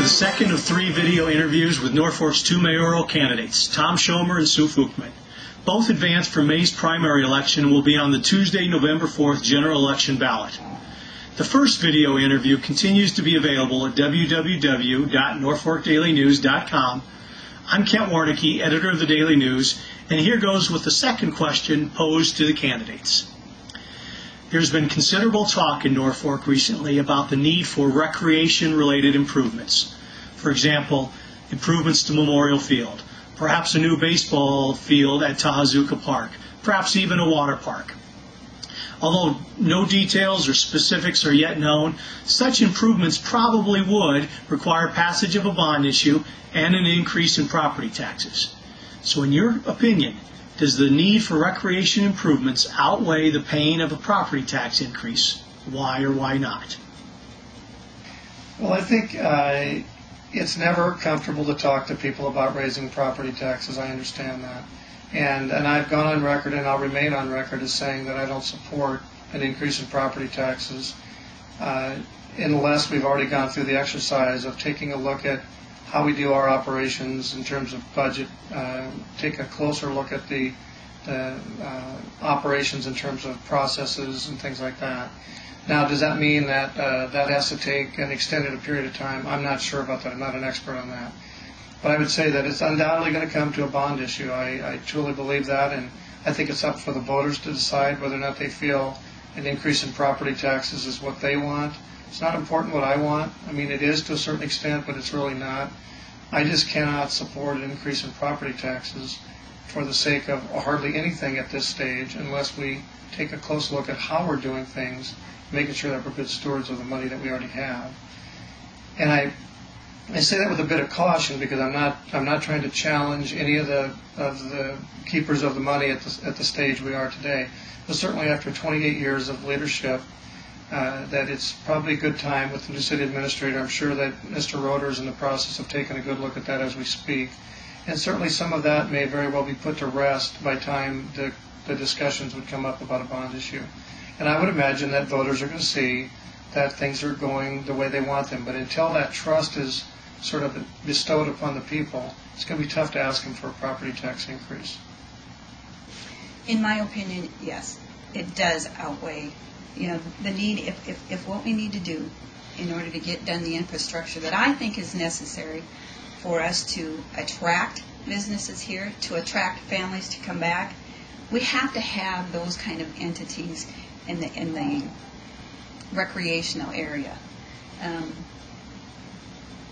the second of 3 video interviews with Norfolk's 2 mayoral candidates, Tom Schomer and Sue Fuchman. Both advanced for May's primary election and will be on the Tuesday, November 4th general election ballot. The first video interview continues to be available at www.norfolkdailynews.com. I'm Kent Warnicki, editor of the Daily News, and here goes with the second question posed to the candidates. There's been considerable talk in Norfolk recently about the need for recreation-related improvements. For example, improvements to Memorial Field, perhaps a new baseball field at Tahazuka Park, perhaps even a water park. Although no details or specifics are yet known, such improvements probably would require passage of a bond issue and an increase in property taxes. So in your opinion, does the need for recreation improvements outweigh the pain of a property tax increase? Why or why not? Well, I think it's never comfortable to talk to people about raising property taxes. I understand that. And I've gone on record, and I'll remain on record, as saying that I don't support an increase in property taxes unless we've already gone through the exercise of taking a look at how we do our operations in terms of budget, take a closer look at the operations in terms of processes and things like that. Now, does that mean that that has to take an extended period of time? I'm not sure about that. I'm not an expert on that. But I would say that it's undoubtedly going to come to a bond issue. I truly believe that, and I think it's up for the voters to decide whether or not they feel an increase in property taxes is what they want. It's not important what I want. I mean, it is to a certain extent, but it's really not. I just cannot support an increase in property taxes for the sake of hardly anything at this stage unless we take a close look at how we're doing things, making sure that we're good stewards of the money that we already have. And I say that with a bit of caution because I'm not trying to challenge any of the keepers of the money at the stage we are today. But certainly after 28 years of leadership, that it's probably a good time with the new city administrator. I'm sure that Mr. Roeder is in the process of taking a good look at that as we speak. And certainly some of that may very well be put to rest by time the discussions would come up about a bond issue. And I would imagine that voters are going to see that things are going the way they want them. But until that trust is sort of bestowed upon the people, it's going to be tough to ask them for a property tax increase. In my opinion, yes, it does outweigh, the need. If what we need to do in order to get done the infrastructure that I think is necessary for us to attract businesses here, to attract families to come back, we have to have those kind of entities in the recreational area.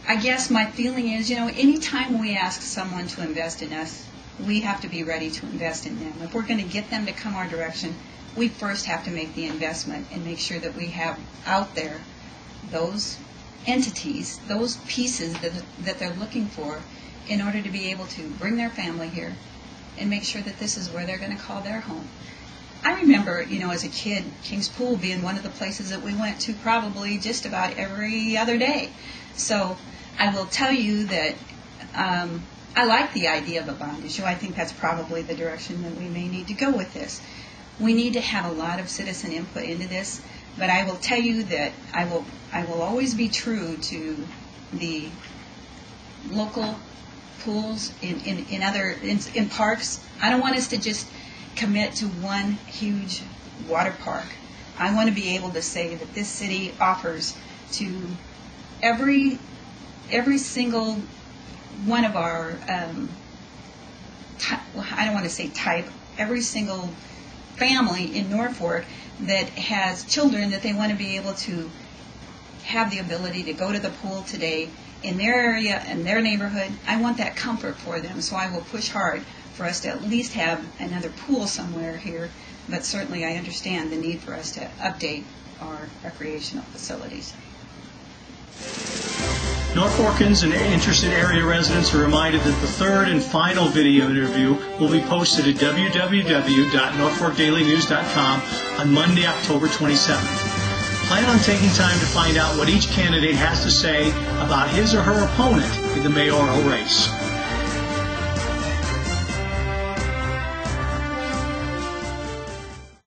I guess my feeling is, anytime we ask someone to invest in us, we have to be ready to invest in them. If we're going to get them to come our direction, we first have to make the investment and make sure that we have out there those entities, those pieces that they're looking for in order to be able to bring their family here and make sure that this is where they're going to call their home. I remember, as a kid, Kings Pool being one of the places that we went to probably just about every other day. So I will tell you that I like the idea of a bond issue. I think that's probably the direction that we may need to go with this. We need to have a lot of citizen input into this, but I will tell you that I will always be true to the local pools in parks. I don't want us to just commit to one huge water park. I want to be able to say that this city offers to every single one of our, I don't want to say type, every single family in Norfolk that has children that they want to be able to have the ability to go to the pool today in their area, in their neighborhood. I want that comfort for them, so I will push hard for us to at least have another pool somewhere here, but certainly I understand the need for us to update our recreational facilities. Norfolkans and interested area residents are reminded that the third and final video interview will be posted at www.norfolkdailynews.com on Monday, October 27th. Plan on taking time to find out what each candidate has to say about his or her opponent in the mayoral race.